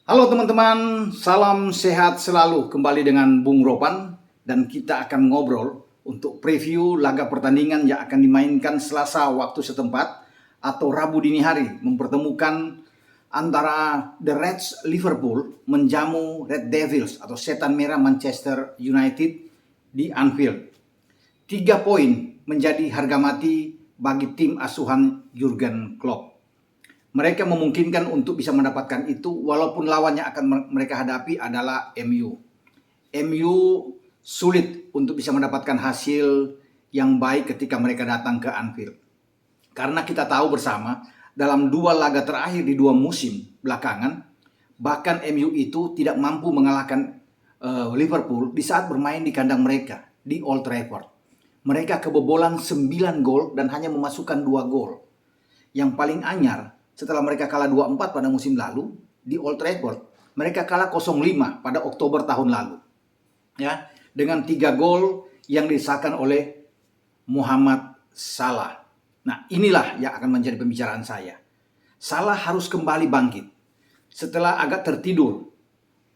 Halo teman-teman, salam sehat selalu. Kembali dengan Bung Ropan dan kita akan ngobrol untuk preview laga pertandingan yang akan dimainkan Selasa waktu setempat atau Rabu dini hari, mempertemukan antara The Reds Liverpool menjamu Red Devils atau Setan Merah Manchester United di Anfield. 3 poin menjadi harga mati bagi tim asuhan Jurgen Klopp. Mereka memungkinkan untuk bisa mendapatkan itu walaupun lawannya akan mereka hadapi adalah MU. MU sulit untuk bisa mendapatkan hasil yang baik ketika mereka datang ke Anfield. Karena kita tahu bersama dalam 2 laga terakhir di 2 musim belakangan, bahkan MU itu tidak mampu mengalahkan Liverpool di saat bermain di kandang mereka di Old Trafford. Mereka kebobolan 9 gol dan hanya memasukkan 2 gol. Yang paling anyar, setelah mereka kalah 2-4 pada musim lalu di Old Trafford, mereka kalah 0-5 pada Oktober tahun lalu. Ya, dengan 3 gol yang disahkan oleh Muhammad Salah. Nah, inilah yang akan menjadi pembicaraan saya. Salah harus kembali bangkit. Setelah agak tertidur,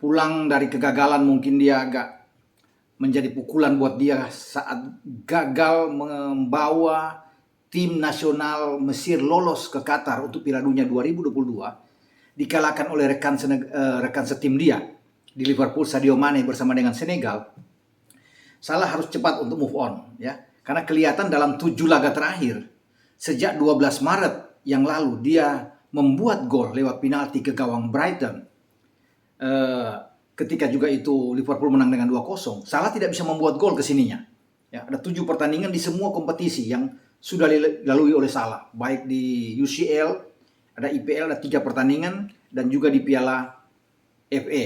pulang dari kegagalan, mungkin dia agak menjadi pukulan buat dia saat gagal membawa tim nasional Mesir lolos ke Qatar untuk Piala Dunia 2022, dikalahkan oleh rekan setim dia di Liverpool, Sadio Mane bersama dengan Senegal. Salah harus cepat untuk move on, ya, karena kelihatan dalam 7 laga terakhir sejak 12 Maret yang lalu dia membuat gol lewat penalti ke gawang Brighton. Ketika juga itu Liverpool menang dengan 2-0, Salah tidak bisa membuat gol ke sininya. Ya, ada 7 pertandingan di semua kompetisi yang sudah dilalui oleh Salah, baik di UCL, ada IPL, ada 3 pertandingan, dan juga di Piala FA.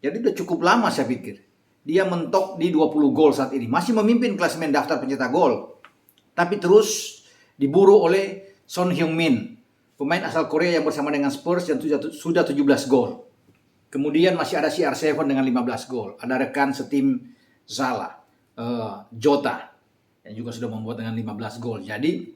Jadi udah cukup lama saya pikir. Dia mentok di 20 gol saat ini. Masih memimpin klasemen daftar pencetak gol. Tapi terus diburu oleh Son Heung-min, pemain asal Korea yang bersama dengan Spurs yang sudah 17 gol. Kemudian masih ada CR7 dengan 15 gol. Ada rekan setim Salah, Jota, yang juga sudah membuat dengan 15 gol. Jadi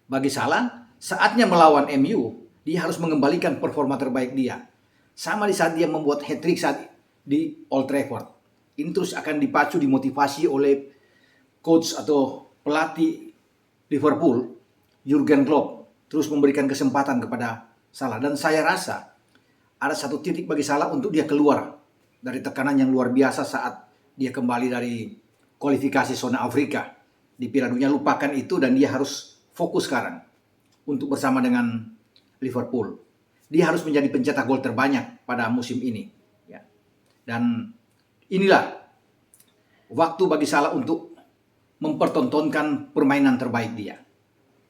bagi Salah, saatnya melawan MU, dia harus mengembalikan performa terbaik dia. Sama di saat dia membuat hat-trick saat di Old Trafford. Ini terus akan dipacu, dimotivasi oleh coach atau pelatih Liverpool, Jurgen Klopp, terus memberikan kesempatan kepada Salah. Dan saya rasa ada satu titik bagi Salah untuk dia keluar dari tekanan yang luar biasa saat dia kembali dari kualifikasi zona Afrika di Piala Dunia. Lupakan itu dan dia harus fokus sekarang untuk bersama dengan Liverpool. Dia harus menjadi pencetak gol terbanyak pada musim ini. Ya. Dan inilah waktu bagi Salah untuk mempertontonkan permainan terbaik dia.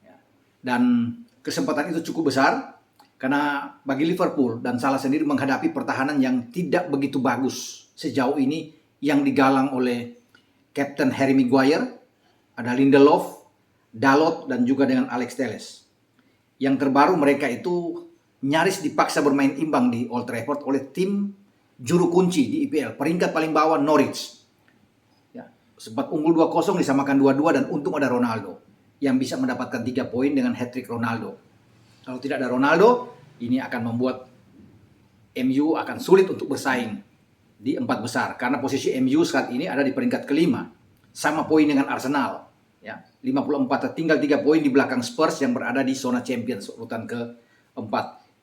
Ya. Dan kesempatan itu cukup besar karena bagi Liverpool dan Salah sendiri menghadapi pertahanan yang tidak begitu bagus sejauh ini yang digalang oleh Kapten Harry Maguire, ada Lindelof, Dalot, dan juga dengan Alex Telles. Yang terbaru mereka itu nyaris dipaksa bermain imbang di Old Trafford oleh tim juru kunci di IPL, peringkat paling bawah Norwich. Ya, sempat unggul 2-0 disamakan 2-2 dan untung ada Ronaldo yang bisa mendapatkan 3 poin dengan hat-trick Ronaldo. Kalau tidak ada Ronaldo, ini akan membuat MU akan sulit untuk bersaing di 4 besar, karena posisi MU saat ini ada di peringkat kelima, sama poin dengan Arsenal, ya, 54, tinggal 3 poin di belakang Spurs yang berada di zona Champions urutan ke-4.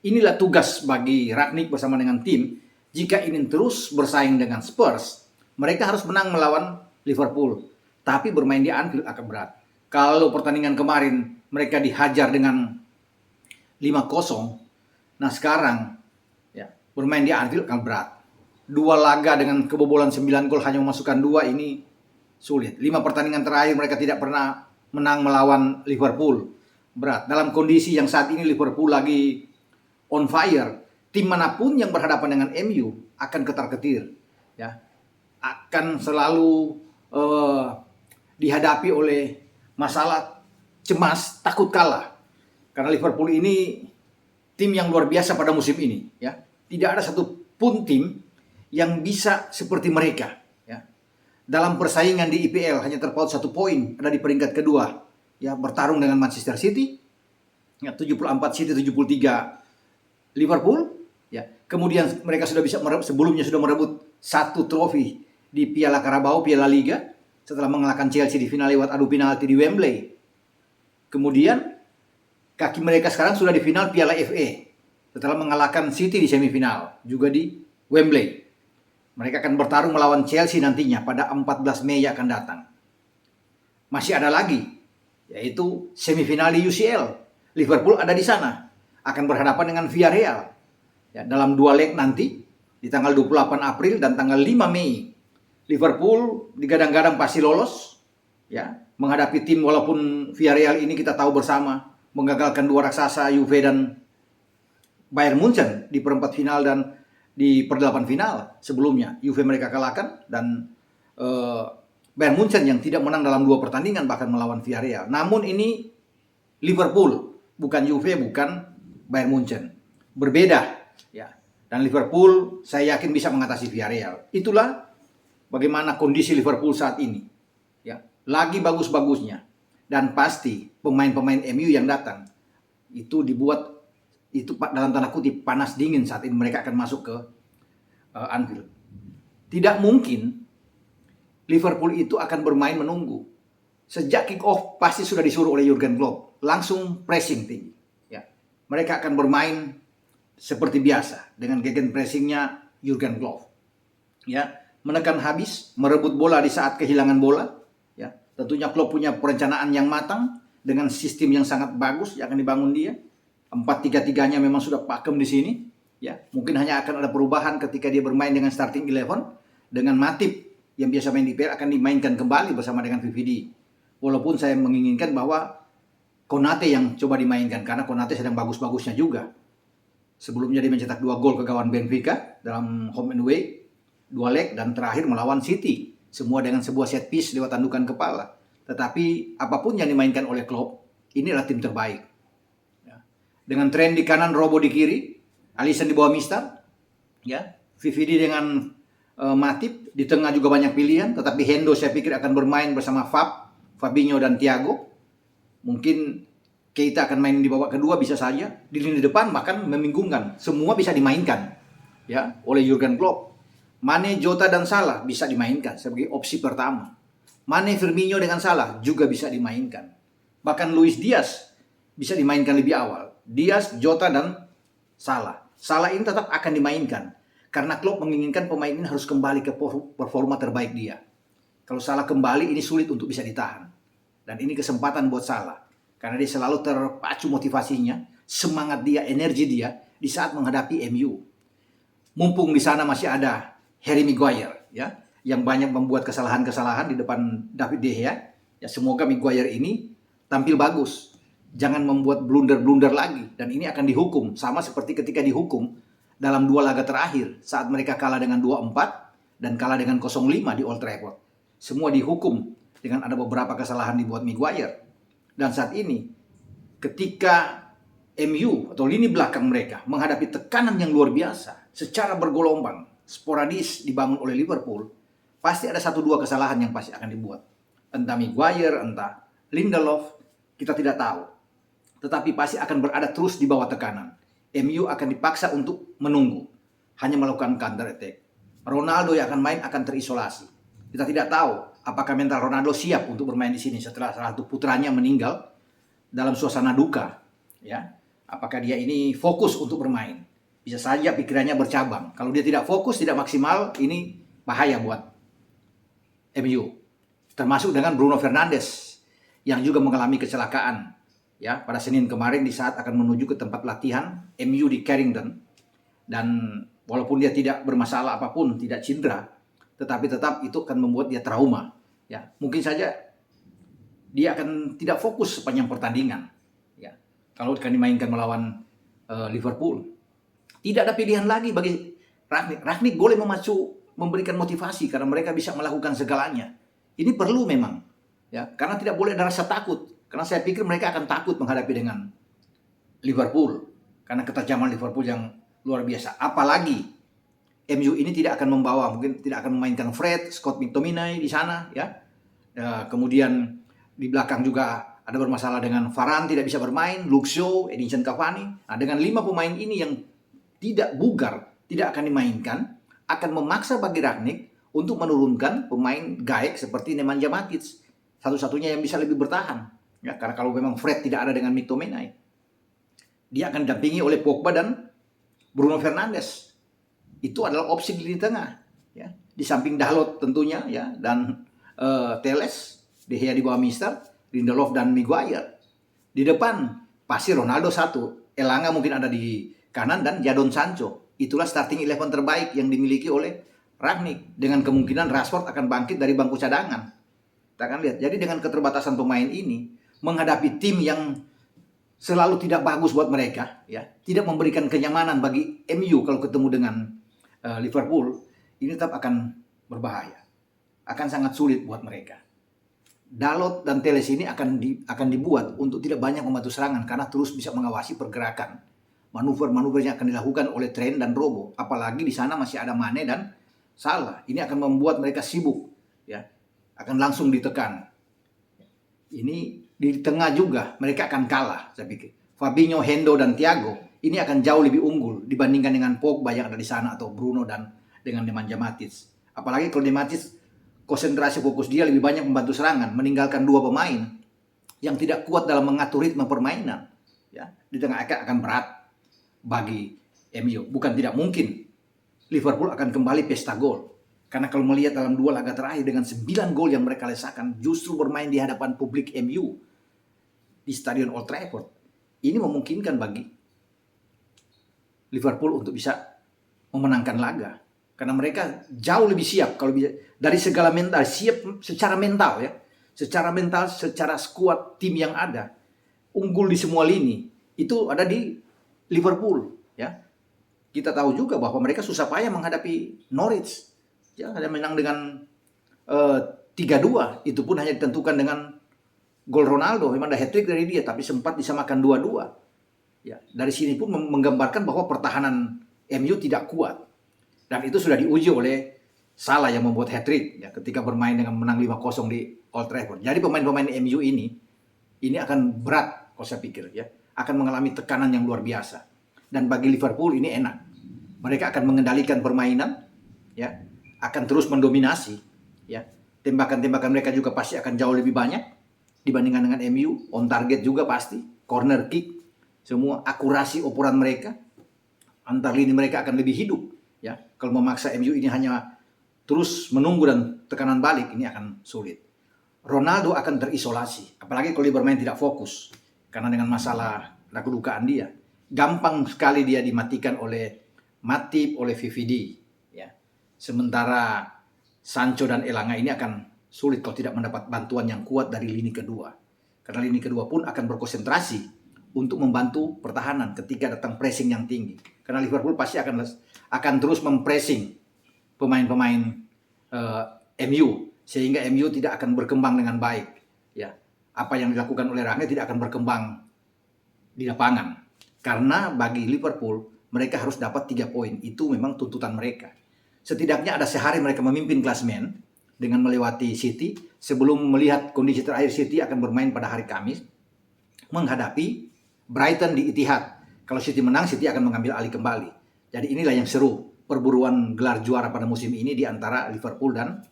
Inilah tugas bagi Rangnick bersama dengan tim. Jika ingin terus bersaing dengan Spurs, mereka harus menang melawan Liverpool, tapi bermain di Anfield akan berat. Kalau pertandingan kemarin mereka dihajar dengan 5-0, nah sekarang ya, bermain di Anfield akan berat. 2 laga dengan kebobolan 9 gol hanya memasukkan 2, ini sulit. 5 pertandingan terakhir mereka tidak pernah menang melawan Liverpool. Berat. Dalam kondisi yang saat ini Liverpool lagi on fire, tim manapun yang berhadapan dengan MU akan ketar-ketir, ya. Akan selalu dihadapi oleh masalah cemas, takut kalah. Karena Liverpool ini tim yang luar biasa pada musim ini, ya. Tidak ada satupun tim yang bisa seperti mereka, ya. Dalam persaingan di IPL hanya terpaut 1 poin, ada di peringkat kedua, ya, bertarung dengan Manchester City, ya, 74 City, 73 Liverpool, Ya, kemudian mereka sudah bisa sebelumnya sudah merebut 1 trofi di Piala Carabao, Piala Liga setelah mengalahkan Chelsea di final lewat adu penalti di Wembley. Kemudian kaki mereka sekarang sudah di final Piala FA setelah mengalahkan City di semifinal juga di Wembley. Mereka akan bertarung melawan Chelsea nantinya pada 14 Mei yang akan datang. Masih ada lagi, yaitu semifinal di UCL. Liverpool ada di sana, akan berhadapan dengan Villarreal. Ya, dalam 2 leg nanti di tanggal 28 April dan tanggal 5 Mei. Liverpool digadang-gadang pasti lolos, ya, menghadapi tim walaupun Villarreal ini kita tahu bersama menggagalkan 2 raksasa Juve dan Bayern Munchen di perempat final dan di perdelapan final sebelumnya. Juve mereka kalahkan dan Bayern Munchen yang tidak menang dalam 2 pertandingan bahkan melawan Villarreal. Namun ini Liverpool, bukan Juve, bukan Bayern Munchen. Berbeda. Ya, dan Liverpool saya yakin bisa mengatasi Villarreal. Itulah bagaimana kondisi Liverpool saat ini. Ya, lagi bagus-bagusnya dan pasti pemain-pemain MU yang datang itu dibuat itu dalam tanda kutip panas dingin saat ini mereka akan masuk ke Anfield. Tidak mungkin Liverpool itu akan bermain menunggu. Sejak kick off pasti sudah disuruh oleh Jurgen Klopp langsung pressing tinggi. Ya, mereka akan bermain seperti biasa dengan gegen pressingnya Jurgen Klopp. Ya, menekan habis, merebut bola di saat kehilangan bola. Ya, tentunya Klopp punya perencanaan yang matang dengan sistem yang sangat bagus yang akan dibangun dia. 4-3-3-nya memang sudah pakem di sini. Ya, mungkin hanya akan ada perubahan ketika dia bermain dengan starting 11 dengan Matip yang biasa main di PL akan dimainkan kembali bersama dengan VVD. Walaupun saya menginginkan bahwa Konate yang coba dimainkan karena Konate sedang bagus-bagusnya juga. Sebelumnya dia mencetak 2 gol ke gawang Benfica dalam home and away, 2 leg, dan terakhir melawan City. Semua dengan sebuah set piece lewat tandukan kepala. Tetapi apapun yang dimainkan oleh Klopp, ini adalah tim terbaik. Ya. Dengan tren di kanan, Robo di kiri, Alisson di bawah Mister, ya, VVD dengan Matip, di tengah juga banyak pilihan. Tetapi Hendo saya pikir akan bermain bersama Fabinho dan Thiago. Mungkin Keita akan main di babak kedua bisa saja. Di lini depan bahkan membingungkan. Semua bisa dimainkan ya oleh Jurgen Klopp. Mane, Jota dan Salah bisa dimainkan sebagai opsi pertama. Mane, Firmino dengan Salah juga bisa dimainkan. Bahkan Luis Diaz bisa dimainkan lebih awal. Diaz, Jota dan Salah. Salah ini tetap akan dimainkan karena Klopp menginginkan pemain ini harus kembali ke performa terbaik dia. Kalau Salah kembali ini sulit untuk bisa ditahan. Dan ini kesempatan buat Salah. Karena dia selalu terpacu motivasinya, semangat dia, energi dia di saat menghadapi MU. Mumpung di sana masih ada Harry Maguire, ya, yang banyak membuat kesalahan-kesalahan di depan David De Gea. Ya, semoga Maguire ini tampil bagus. Jangan membuat blunder-blunder lagi. Dan ini akan dihukum. Sama seperti ketika dihukum dalam 2 laga terakhir. Saat mereka kalah dengan 2-4 dan kalah dengan 0-5 di Old Trafford. Semua dihukum dengan ada beberapa kesalahan dibuat Maguire. Dan saat ini, ketika MU atau lini belakang mereka menghadapi tekanan yang luar biasa, secara bergelombang, sporadis dibangun oleh Liverpool, pasti ada 1-2 kesalahan yang pasti akan dibuat. Entah Maguire, entah Lindelof, kita tidak tahu. Tetapi pasti akan berada terus di bawah tekanan. MU akan dipaksa untuk menunggu, hanya melakukan counter attack. Ronaldo yang akan main akan terisolasi. Kita tidak tahu apakah mental Ronaldo siap untuk bermain di sini setelah salah satu putranya meninggal dalam suasana duka. Ya, apakah dia ini fokus untuk bermain? Bisa saja pikirannya bercabang. Kalau dia tidak fokus, tidak maksimal, ini bahaya buat MU. Termasuk dengan Bruno Fernandes yang juga mengalami kecelakaan. Ya, pada Senin kemarin di saat akan menuju ke tempat latihan MU di Carrington. Dan walaupun dia tidak bermasalah apapun, tidak cedera, tetapi tetap itu akan membuat dia trauma. Ya, mungkin saja dia akan tidak fokus sepanjang pertandingan. Ya, kalau akan dimainkan melawan Liverpool, tidak ada pilihan lagi bagi Rangnick. Rangnick boleh memberikan motivasi karena mereka bisa melakukan segalanya. Ini perlu memang, ya, karena tidak boleh ada rasa takut. Karena saya pikir mereka akan takut menghadapi dengan Liverpool karena ketajaman Liverpool yang luar biasa. Apalagi MU ini tidak akan membawa, mungkin tidak akan memainkan Fred, Scott McTominay di sana, ya. Kemudian di belakang juga ada bermasalah dengan Varane tidak bisa bermain, Luke Shaw, Edinson Cavani. Nah, dengan 5 pemain ini yang tidak bugar, tidak akan dimainkan, akan memaksa bagi Rangnick untuk menurunkan pemain gaek seperti Nemanja Matic, satu-satunya yang bisa lebih bertahan. Ya, karena kalau memang Fred tidak ada dengan McTominay, dia akan didampingi oleh Pogba dan Bruno Fernandes. Itu adalah opsi di lini tengah. Ya, di samping Dalot tentunya, ya, dan Teles, De Gea di bawah Mister, Lindelof dan Maguire. Di depan pasti Ronaldo satu, Elanga mungkin ada di kanan dan Jadon Sancho. Itulah starting 11 terbaik yang dimiliki oleh Rangnick. Dengan kemungkinan Rashford akan bangkit dari bangku cadangan. Kita akan lihat. Jadi dengan keterbatasan pemain ini, menghadapi tim yang selalu tidak bagus buat mereka, ya, tidak memberikan kenyamanan bagi MU kalau ketemu dengan Liverpool, ini tetap akan berbahaya, akan sangat sulit buat mereka. Dalot dan Teles ini akan dibuat untuk tidak banyak membantu serangan karena terus bisa mengawasi pergerakan, manuver-manuver yang akan dilakukan oleh Trent dan Robo. Apalagi di sana masih ada Mane dan Salah. Ini akan membuat mereka sibuk, ya, akan langsung ditekan. Ini di tengah juga mereka akan kalah, saya pikir. Fabinho, Hendo dan Thiago ini akan jauh lebih unggul dibandingkan dengan Pogba yang ada di sana atau Bruno dan dengan Nemanja Matic. Apalagi kalau Matic konsentrasi fokus dia lebih banyak membantu serangan, meninggalkan dua pemain yang tidak kuat dalam mengatur ritme permainan. Ya, di tengah akan berat bagi MU. Bukan tidak mungkin Liverpool akan kembali pesta gol. Karena kalau melihat dalam 2 laga terakhir dengan 9 gol yang mereka lesakan, justru bermain di hadapan publik MU di Stadion Old Trafford, ini memungkinkan bagi Liverpool untuk bisa memenangkan laga. Karena mereka jauh lebih siap kalau bisa, dari segala mental, siap secara mental, ya. Secara mental, secara skuad tim yang ada, unggul di semua lini, itu ada di Liverpool, ya. Kita tahu juga bahwa mereka susah payah menghadapi Norwich. Ya, ada menang dengan 3-2. Itu pun hanya ditentukan dengan gol Ronaldo. Memang ada hat-trick dari dia, tapi sempat disamakan 2-2. Ya, dari sini pun menggambarkan bahwa pertahanan MU tidak kuat. Dan itu sudah diuji oleh Salah yang membuat hat-trick, ya, ketika bermain dengan menang 5-0 di Old Trafford. Jadi pemain-pemain MU ini akan berat, kalau saya pikir, ya, akan mengalami tekanan yang luar biasa. Dan bagi Liverpool ini enak. Mereka akan mengendalikan permainan, ya, akan terus mendominasi, ya. Tembakan-tembakan mereka juga pasti akan jauh lebih banyak dibandingkan dengan MU. On target juga pasti, corner kick, semua akurasi operan mereka, antar lini mereka akan lebih hidup, ya. Kalau memaksa MU ini hanya terus menunggu dan tekanan balik, ini akan sulit. Ronaldo akan terisolasi, apalagi kalau dia bermain tidak fokus karena dengan masalah kedukaan dia. Gampang sekali dia dimatikan oleh Matip, oleh VVD, ya. Sementara Sancho dan Elanga ini akan sulit kalau tidak mendapat bantuan yang kuat dari lini kedua. Karena lini kedua pun akan berkonsentrasi untuk membantu pertahanan ketika datang pressing yang tinggi. Karena Liverpool pasti akan terus mempressing pemain-pemain MU sehingga MU tidak akan berkembang dengan baik. Ya, apa yang dilakukan oleh Rangnick tidak akan berkembang di lapangan. Karena bagi Liverpool mereka harus dapat 3 poin. Itu memang tuntutan mereka. Setidaknya ada sehari mereka memimpin klasemen dengan melewati City sebelum melihat kondisi terakhir City akan bermain pada hari Kamis menghadapi Brighton di Etihad. Kalau City menang, City akan mengambil alih kembali. Jadi inilah yang seru, perburuan gelar juara pada musim ini di antara Liverpool dan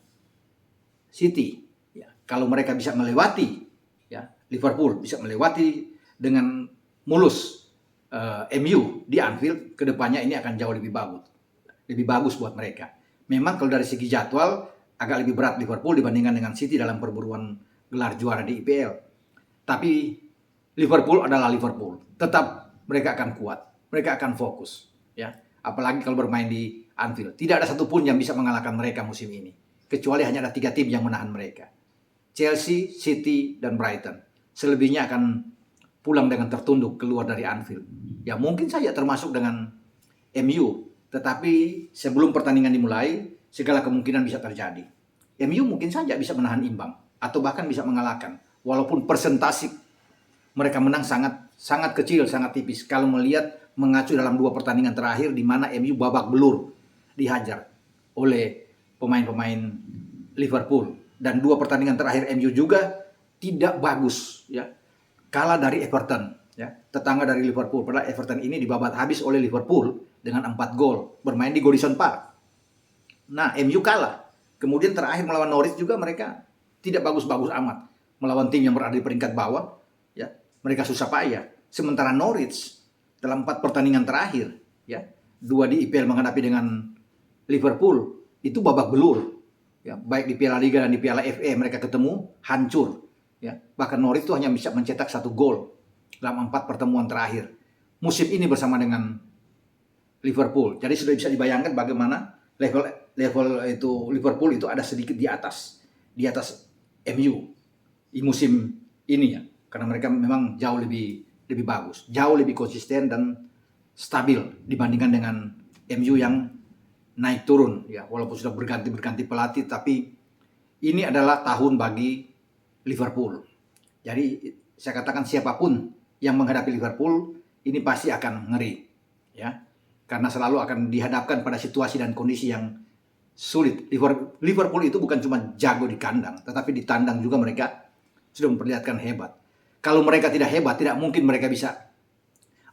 City. Ya, kalau mereka bisa melewati, ya, Liverpool bisa melewati dengan mulus MU di Anfield, kedepannya ini akan jauh lebih bagus buat mereka. Memang kalau dari segi jadwal agak lebih berat Liverpool dibandingkan dengan City dalam perburuan gelar juara di IPL. Tapi Liverpool adalah Liverpool. Tetap mereka akan kuat, mereka akan fokus, ya. Apalagi kalau bermain di Anfield. Tidak ada satupun yang bisa mengalahkan mereka musim ini. Kecuali hanya ada 3 tim yang menahan mereka. Chelsea, City, dan Brighton. Selebihnya akan pulang dengan tertunduk keluar dari Anfield. Ya mungkin saja termasuk dengan MU. Tetapi sebelum pertandingan dimulai, segala kemungkinan bisa terjadi. MU mungkin saja bisa menahan imbang. Atau bahkan bisa mengalahkan. Walaupun persentase mereka menang sangat kecil, sangat tipis. Kalau melihat mengacu dalam 2 pertandingan terakhir di mana MU babak belur dihajar oleh pemain-pemain Liverpool. Dan 2 pertandingan terakhir MU juga tidak bagus, ya. Kalah dari Everton, ya, tetangga dari Liverpool. Padahal Everton ini dibabat habis oleh Liverpool dengan 4 gol bermain di Goodison Park. Nah, MU kalah. Kemudian terakhir melawan Norwich juga mereka tidak bagus-bagus amat. Melawan tim yang berada di peringkat bawah, ya, mereka susah payah. Sementara Norwich dalam 4 pertandingan terakhir, ya, 2 di IPL menghadapi dengan Liverpool, itu babak belur. Ya, baik di Piala Liga dan di Piala FA mereka ketemu hancur. Ya, bahkan Norwich itu hanya bisa mencetak 1 gol dalam 4 pertemuan terakhir musim ini bersama dengan Liverpool. Jadi sudah bisa dibayangkan bagaimana level itu Liverpool itu ada sedikit di atas MU di musim ini, ya, karena mereka memang jauh lebih bagus, jauh lebih konsisten dan stabil dibandingkan dengan MU yang naik turun, ya, walaupun sudah berganti pelatih, tapi ini adalah tahun bagi Liverpool. Jadi saya katakan siapapun yang menghadapi Liverpool ini pasti akan ngeri, ya, karena selalu akan dihadapkan pada situasi dan kondisi yang sulit. Liverpool itu bukan cuma jago di kandang, tetapi di tandang juga mereka sudah memperlihatkan hebat. Kalau mereka tidak hebat, tidak mungkin mereka bisa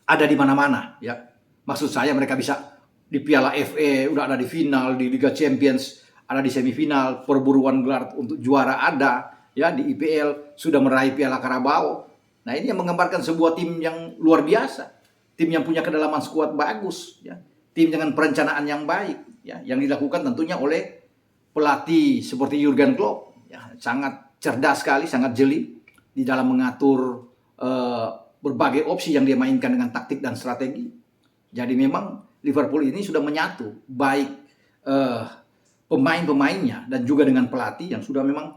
ada di mana-mana, ya. Maksud saya mereka bisa di Piala FA, udah ada di final, di Liga Champions, ada di semifinal, perburuan gelar untuk juara ada, ya, di IPL sudah meraih Piala Carabao. Nah, ini yang menggambarkan sebuah tim yang luar biasa, tim yang punya kedalaman skuad bagus, ya, tim dengan perencanaan yang baik, ya, yang dilakukan tentunya oleh pelatih seperti Jurgen Klopp, ya, sangat cerdas sekali, sangat jeli di dalam mengatur berbagai opsi yang dia mainkan dengan taktik dan strategi. Jadi memang Liverpool ini sudah menyatu baik pemain-pemainnya dan juga dengan pelatih yang sudah memang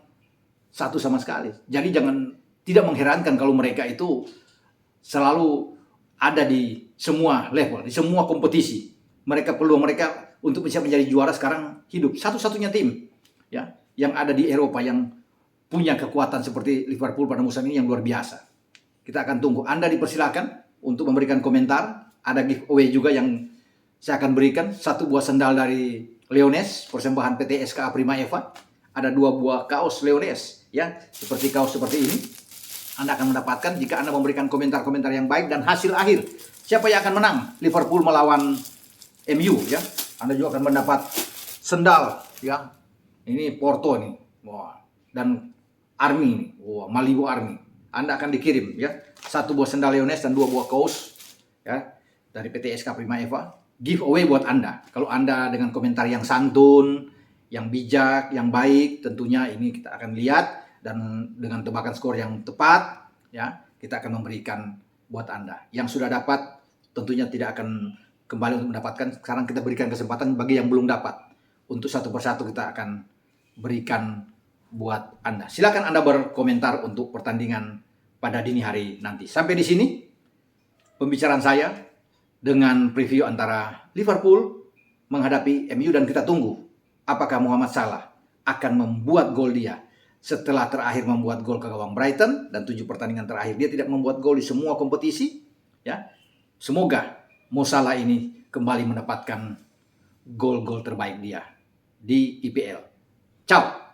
satu sama sekali. Jadi tidak mengherankan kalau mereka itu selalu ada di semua level, di semua kompetisi. Peluang mereka untuk bisa menjadi juara sekarang hidup. Satu-satunya tim, ya, yang ada di Eropa yang punya kekuatan seperti Liverpool pada musim ini yang luar biasa. Kita akan tunggu. Anda dipersilakan untuk memberikan komentar. Ada giveaway juga yang saya akan berikan. 1 buah sendal dari Leones, persembahan PT SKA Prima Eva. Ada 2 buah kaos Leones, ya, seperti kaos seperti ini. Anda akan mendapatkan jika Anda memberikan komentar-komentar yang baik dan hasil akhir. Siapa yang akan menang? Liverpool melawan MU, ya. Anda juga akan mendapat sendal, ya. Ini Porto nih. Wah, dan Army nih. Wah, Malibu Army. Anda akan dikirim, ya. 1 buah sendal Leones dan 2 buah kaos, ya, dari PT SK Prima Eva. Giveaway buat Anda. Kalau Anda dengan komentar yang santun, yang bijak, yang baik, tentunya ini kita akan lihat, dan dengan tebakan skor yang tepat, ya, kita akan memberikan buat Anda. Yang sudah dapat tentunya tidak akan kembali untuk mendapatkan. Sekarang kita berikan kesempatan bagi yang belum dapat. Untuk satu persatu kita akan berikan buat Anda. Silakan Anda berkomentar untuk pertandingan pada dini hari nanti. Sampai di sini pembicaraan saya dengan preview antara Liverpool menghadapi MU, dan kita tunggu apakah Mohamed Salah akan membuat gol dia setelah terakhir membuat gol ke gawang Brighton, dan 7 pertandingan terakhir dia tidak membuat gol di semua kompetisi, ya. Semoga Mo Salah ini kembali mendapatkan gol-gol terbaik dia di IPL. Ciao.